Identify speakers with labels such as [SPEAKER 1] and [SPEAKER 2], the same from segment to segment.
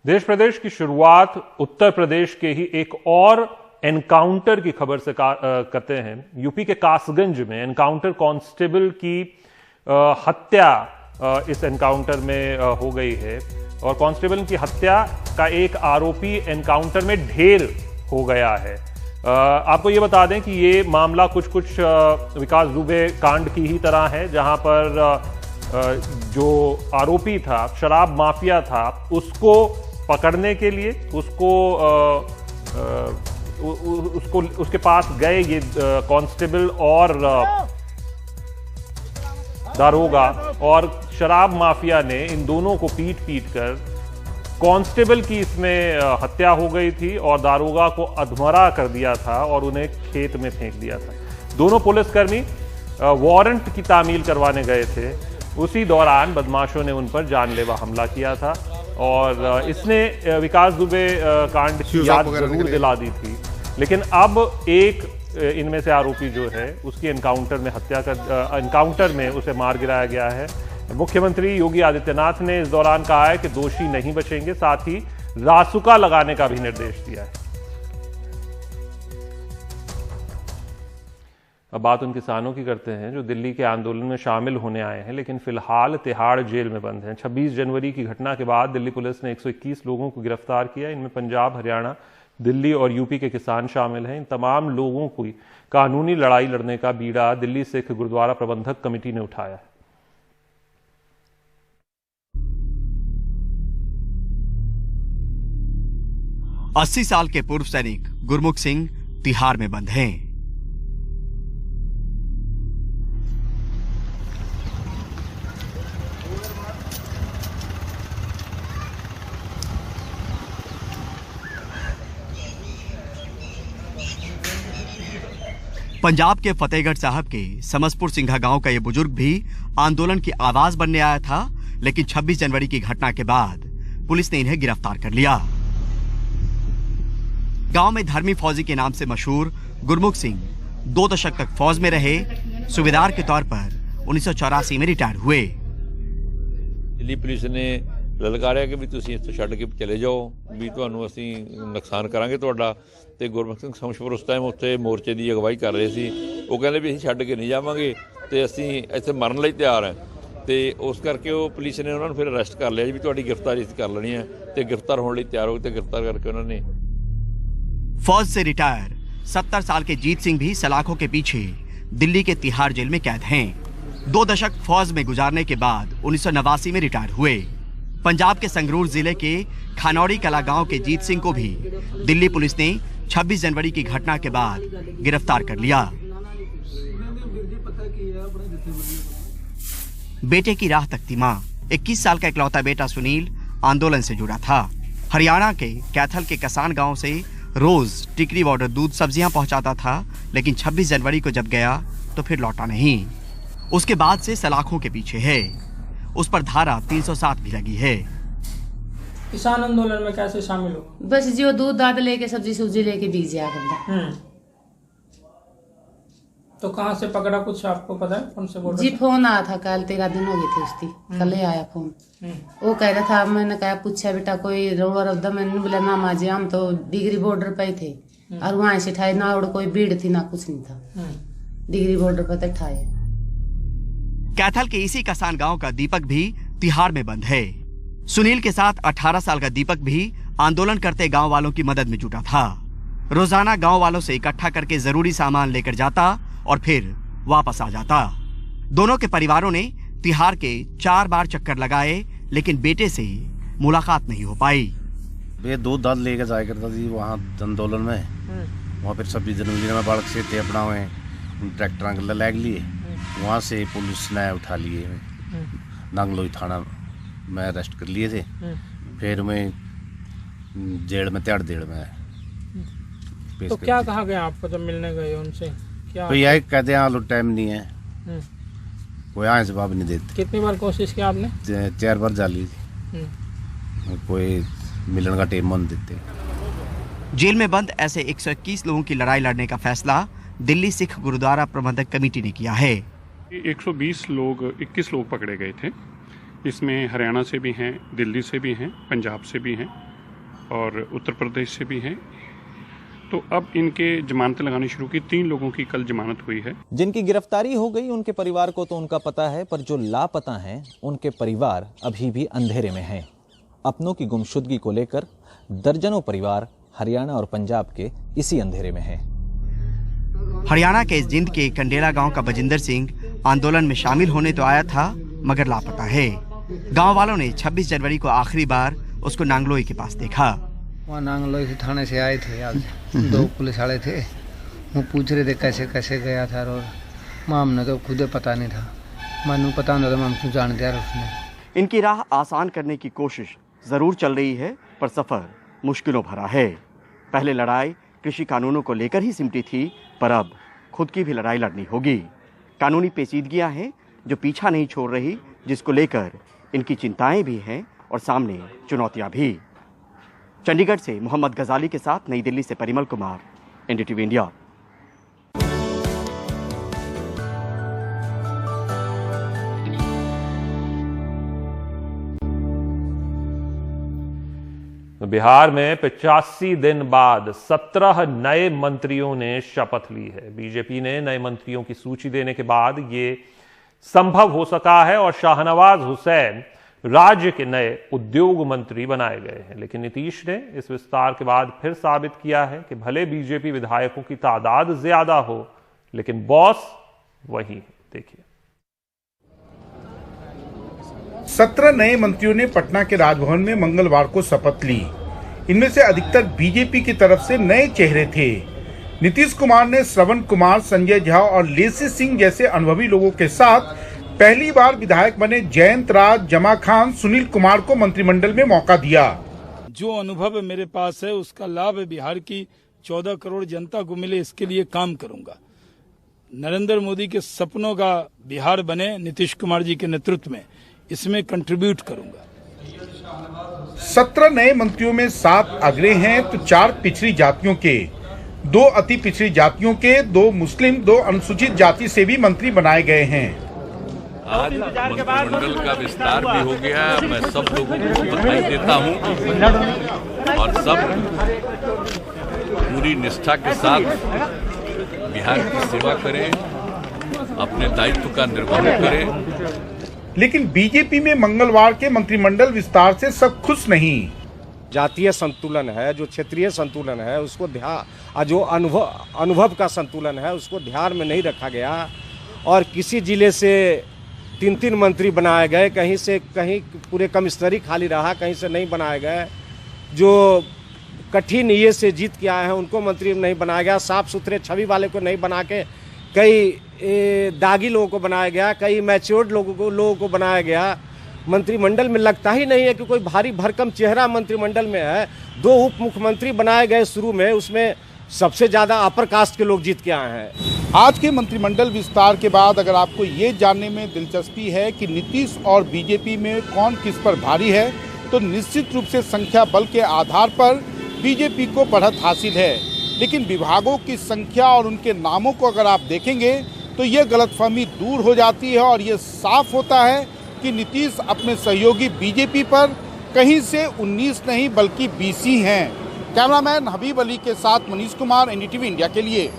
[SPEAKER 1] देश प्रदेश की शुरुआत उत्तर प्रदेश के ही एक और एनकाउंटर की खबर से करते हैं। यूपी के कासगंज में एनकाउंटर कांस्टेबल की हत्या इस एनकाउंटर में हो गई है और कांस्टेबल की हत्या का एक आरोपी एनकाउंटर में ढेर हो गया है। आपको ये बता दें कि ये मामला कुछ विकास दुबे कांड की ही तरह है, जहां पर जो आरोपी था, शराब माफिया था, उसको पकड़ने के लिए उसके पास गए ये कांस्टेबल और दारोगा, और शराब माफिया ने इन दोनों को पीट कर कांस्टेबल की इसमें हत्या हो गई थी और दारोगा को अधमरा कर दिया था और उन्हें खेत में फेंक दिया था। दोनों पुलिसकर्मी वारंट की तामील करवाने गए थे। उसी दौरान बदमाशों ने उन पर जानलेवा हमला किया था और इसने विकास दुबे कांड की याद जरूर दिला दी थी। लेकिन अब एक इनमें से आरोपी जो है उसकी एनकाउंटर में उसे मार गिराया गया है। मुख्यमंत्री योगी आदित्यनाथ ने इस दौरान कहा है कि दोषी नहीं बचेंगे, साथ ही रासुका लगाने का भी निर्देश दिया है। अब बात उन किसानों की करते हैं जो दिल्ली के आंदोलन में शामिल होने आए हैं लेकिन फिलहाल तिहाड़ जेल में बंद हैं। 26 जनवरी की घटना के बाद दिल्ली पुलिस ने 121 लोगों को गिरफ्तार किया। इनमें पंजाब, हरियाणा, दिल्ली और यूपी के किसान शामिल हैं। इन तमाम लोगों की कानूनी लड़ाई लड़ने का बीड़ा दिल्ली सिख गुरुद्वारा प्रबंधक कमेटी ने उठाया है।
[SPEAKER 2] अस्सी साल के पूर्व सैनिक गुरमुख सिंह तिहाड़ में बंद हैं। पंजाब के फतेहगढ़ साहब के समसपुर सिंघा गांव का यह बुजुर्ग भी आंदोलन की आवाज बनने आया था, लेकिन 26 जनवरी की घटना के बाद पुलिस ने इन्हें गिरफ्तार कर लिया। गांव में धर्मी फौजी के नाम से मशहूर गुरमुख सिंह 2 दशक तक फौज में रहे। सूबेदार के तौर पर 1984 में रिटायर हुए।
[SPEAKER 3] दिल्ली पुलिस ने ललकारिया कि भी तुसीं इत्थों छड्ड के चले जाओ, भी तुहानूं असीं नुकसान करांगे तुहाडा। ते गुरमुख सिंह समशपुर उस टाइम उत्थे मोर्चे की अगवाई कर रहे सी। वो कहंदे भी असीं छड्ड के नहीं जावांगे ते असीं इत्थे मरन लई तैयार हैं। ते उस करके वो पुलिस ने उन्होंने फिर अरेस्ट कर लिया भी तुहाडी गिरफ्तारी असीं कर लेनी है। ते गिरफ्तार होने लई तैयार हो गए। गिरफ्तार करके उन्होंने
[SPEAKER 2] फौज से रिटायर 70 साल के जीत सिंह भी सलाखों के पीछे दिल्ली के तिहाड़ जेल में कैद हैं। 2 दशक फौज में गुजारने के बाद 1989 में रिटायर हुए। पंजाब के संगरूर जिले के खानौड़ी कला गांव के जीत सिंह को भी दिल्ली पुलिस ने 26 जनवरी की घटना के बाद गिरफ्तार कर लिया। बेटे की राह तकती मां। 21 साल का इकलौता बेटा सुनील आंदोलन से जुड़ा था। हरियाणा के कैथल के कसान गांव से रोज टिकरी वाटर दूध सब्जियां पहुंचाता था, लेकिन 26 जनवरी को जब गया तो फिर लौटा नहीं। उसके बाद से सलाखों के पीछे है। उस पर धारा 307 भी लगी है।
[SPEAKER 4] किसान आंदोलन में कैसे शामिल हो?
[SPEAKER 5] बस जो दूध दाद लेके सब्जी सुब्जी लेके बीज जाया बंदा।
[SPEAKER 4] तो कहाँ से पकड़ा, कुछ आपको पता है? फोन से बोल
[SPEAKER 5] जी फोन आया था, कल 13 दिन हो गए थे उसकी, कल ही आया फोन। वो कह रहा था, मैंने कहा पूछा बेटा कोई रोड रहा, मैंने बोला ना माँ जी हम तो डिग्री बॉर्डर पे थे और वहां से ठाए ना, कोई भीड़ थी ना कुछ नहीं था, डिग्री बॉर्डर पे तो ठाए।
[SPEAKER 2] कैथल के इसी कसान गांव का दीपक भी तिहाड़ में बंद है। सुनील के साथ 18 साल का दीपक भी आंदोलन करते गांव वालों की मदद में जुटा था। रोजाना गांव वालों से इकट्ठा करके जरूरी सामान लेकर जाता और फिर वापस आ जाता। दोनों के परिवारों ने तिहाड़ के 4 बार चक्कर लगाए, लेकिन बेटे से मुलाकात नहीं हो पाई।
[SPEAKER 6] वे दूध दाद लेकर जाया करता थी वहाँ आंदोलन में। वहाँ फिर 26 जनवरी में बाढ़ से थे अपना ट्रैक्टर लैग लिए। वहाँ से पुलिस ने उठा लिए, नांगलोई थाना में अरेस्ट कर लिए थे। फिर मैं जेल में तिहाड़ जेल में।
[SPEAKER 4] तो क्या कहा गया आपको जब मिलने गए उनसे? क्या
[SPEAKER 6] तो यही कहते हैं आलू टाइम नहीं है, कोई यहाँ जवाब नहीं देते।
[SPEAKER 4] कितनी बार कोशिश की आपने?
[SPEAKER 6] 4 बार जाली थी, कोई मिलने का टाइम नहीं देते।
[SPEAKER 2] जेल में बंद ऐसे 121 लोगों की लड़ाई लड़ने का फैसला दिल्ली सिख गुरुद्वारा प्रबंधक कमेटी ने किया है।
[SPEAKER 7] 120 लोग 21 लोग पकड़े गए थे। इसमें हरियाणा से भी हैं, दिल्ली से भी हैं, पंजाब से भी हैं और उत्तर प्रदेश से भी हैं। तो अब इनके जमानतें लगानी शुरू की। 3 लोगों की कल जमानत हुई है।
[SPEAKER 8] जिनकी गिरफ्तारी हो गई उनके परिवार को तो उनका पता है, पर जो लापता हैं उनके परिवार अभी भी अंधेरे में हैं। अपनों की गुमशुदगी को लेकर दर्जनों परिवार हरियाणा और पंजाब के इसी अंधेरे में हैं।
[SPEAKER 2] हरियाणा के जिंद के कंडेला गांव का बजिंदर सिंह आंदोलन में शामिल होने तो आया था, मगर लापता है। गांव वालों ने 26 जनवरी को आखिरी बार उसको नांगलोई के पास देखा।
[SPEAKER 9] वहाँ नांगलोई से थाने से आए थे, आज 2 पुलिस वाले थे। वो पूछ रहे थे कैसे कैसे गया था, और माम ने तो खुद पता नहीं था। मानू पता नहीं था, माम क्यों जान दिया उसने।
[SPEAKER 2] इनकी राह आसान करने की कोशिश जरूर चल रही है, पर सफर मुश्किलों भरा है। पहले लड़ाई कृषि कानूनों को लेकर ही सिमटी थी, पर अब खुद की भी लड़ाई लड़नी होगी। कानूनी पेचीदगियां हैं जो पीछा नहीं छोड़ रही, जिसको लेकर इनकी चिंताएं भी हैं और सामने चुनौतियां भी। चंडीगढ़ से मोहम्मद गजाली के साथ नई दिल्ली से परिमल कुमार, एनडीटीवी इंडिया।
[SPEAKER 1] बिहार में 85 दिन बाद 17 नए मंत्रियों ने शपथ ली है। बीजेपी ने नए मंत्रियों की सूची देने के बाद ये संभव हो सका है और शाहनवाज हुसैन राज्य के नए उद्योग मंत्री बनाए गए हैं। लेकिन नीतीश ने इस विस्तार के बाद फिर साबित किया है कि भले बीजेपी विधायकों की तादाद ज्यादा हो, लेकिन बॉस वही है। देखिए,
[SPEAKER 10] 17 नए मंत्रियों ने पटना के राजभवन में मंगलवार को शपथ ली। इनमें से अधिकतर बीजेपी की तरफ से नए चेहरे थे। नीतीश कुमार ने श्रवण कुमार, संजय झा और लेसी सिंह जैसे अनुभवी लोगों के साथ पहली बार विधायक बने जयंत राज, जमा खान, सुनील कुमार को मंत्रिमंडल में मौका दिया।
[SPEAKER 11] जो अनुभव मेरे पास है उसका लाभ बिहार की 14 करोड़ जनता को मिले, इसके लिए काम करूंगा। नरेंद्र मोदी के सपनों का बिहार बने नीतीश कुमार जी के नेतृत्व में, इसमें कंट्रीब्यूट करूंगा।
[SPEAKER 10] 17 नए मंत्रियों में 7 अग्रे हैं तो 4 पिछड़ी जातियों के, 2 अति पिछड़ी जातियों के, 2 मुस्लिम, 2 अनुसूचित जाति से भी मंत्री बनाए गए हैं।
[SPEAKER 3] आज मंत्रिमंडल का विस्तार भी हो गया। मैं सब लोगों को बधाई देता हूं और सब पूरी निष्ठा के साथ बिहार की सेवा करें, अपने दायित्व का निर्वहन करें।
[SPEAKER 10] लेकिन बीजेपी में मंगलवार के मंत्रिमंडल विस्तार से सब खुश नहीं।
[SPEAKER 12] जातीय संतुलन है, जो क्षेत्रीय संतुलन है उसको ध्यान, जो अनुभव का संतुलन है उसको ध्यान में नहीं रखा गया और किसी जिले से 3-3 मंत्री बनाए गए, कहीं से कहीं पूरे कम स्तरी खाली रहा, कहीं से नहीं बनाए गए। जो कठिन ये से जीत के आए हैं उनको मंत्री नहीं बनाया गया, साफ सुथरे छवि वाले को नहीं बना के कई दागी लोगों को बनाया गया, कई मैच्योर्ड लोगों को बनाया गया। मंत्रिमंडल में लगता ही नहीं है कि कोई भारी भरकम चेहरा मंत्रिमंडल में है। 2 उप मुख्यमंत्री बनाए गए शुरू में, उसमें सबसे ज्यादा अपर कास्ट के लोग जीत के आए हैं।
[SPEAKER 10] आज के मंत्रिमंडल विस्तार के बाद अगर आपको ये जानने में दिलचस्पी है कि नीतीश और बीजेपी में कौन किस पर भारी है, तो निश्चित रूप से संख्या बल के आधार पर बीजेपी को बढ़त हासिल है। लेकिन विभागों की संख्या और उनके नामों को अगर आप देखेंगे तो ये गलतफहमी दूर हो जाती है और ये साफ होता है कि नीतीश अपने सहयोगी बीजेपी पर कहीं से 19 नहीं बल्कि 20 ही हैं। कैमरामैन हबीब अली के साथ मनीष कुमार, एनडीटीवी इंडिया के लिए।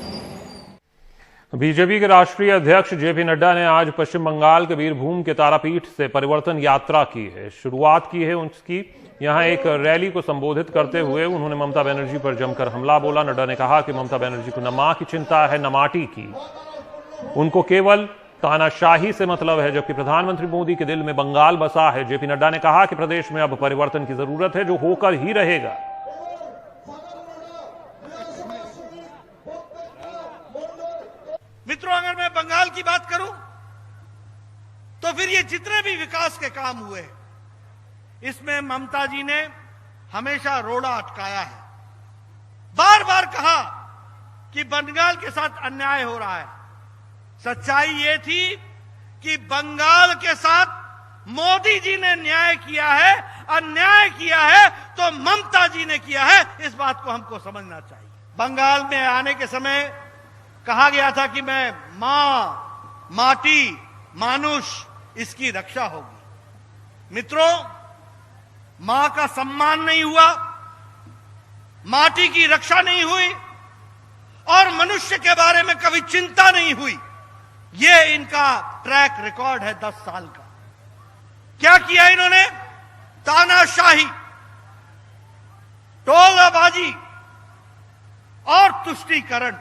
[SPEAKER 1] बीजेपी के राष्ट्रीय अध्यक्ष जेपी नड्डा ने आज पश्चिम बंगाल के बीरभूम के तारापीठ से परिवर्तन यात्रा की है। शुरुआत की है उसकी। यहां एक रैली को संबोधित करते हुए उन्होंने ममता बनर्जी पर जमकर हमला बोला। नड्डा ने कहा कि ममता बनर्जी को न मां की चिंता है न माटी की, उनको केवल तानाशाही से मतलब है, जबकि प्रधानमंत्री मोदी के दिल में बंगाल बसा है। जेपी नड्डा ने कहा कि प्रदेश में अब परिवर्तन की जरूरत है, जो होकर ही रहेगा।
[SPEAKER 13] मित्रों, अगर मैं बंगाल की बात करूं तो फिर ये जितने भी विकास के काम हुए, इसमें ममता जी ने हमेशा रोड़ा अटकाया है। बार बार कहा कि बंगाल के साथ अन्याय हो रहा है। सच्चाई ये थी कि बंगाल के साथ मोदी जी ने न्याय किया है, अन्याय किया है तो ममता जी ने किया है। इस बात को हमको समझना चाहिए। बंगाल में आने के समय कहा गया था कि मैं मां, माटी, मानुष, इसकी रक्षा होगी। मित्रों, मां का सम्मान नहीं हुआ, माटी की रक्षा नहीं हुई और मनुष्य के बारे में कभी चिंता नहीं हुई। ये इनका ट्रैक रिकॉर्ड है 10 साल का। क्या किया इन्होंने? तानाशाही, टोलाबाजी और तुष्टीकरण।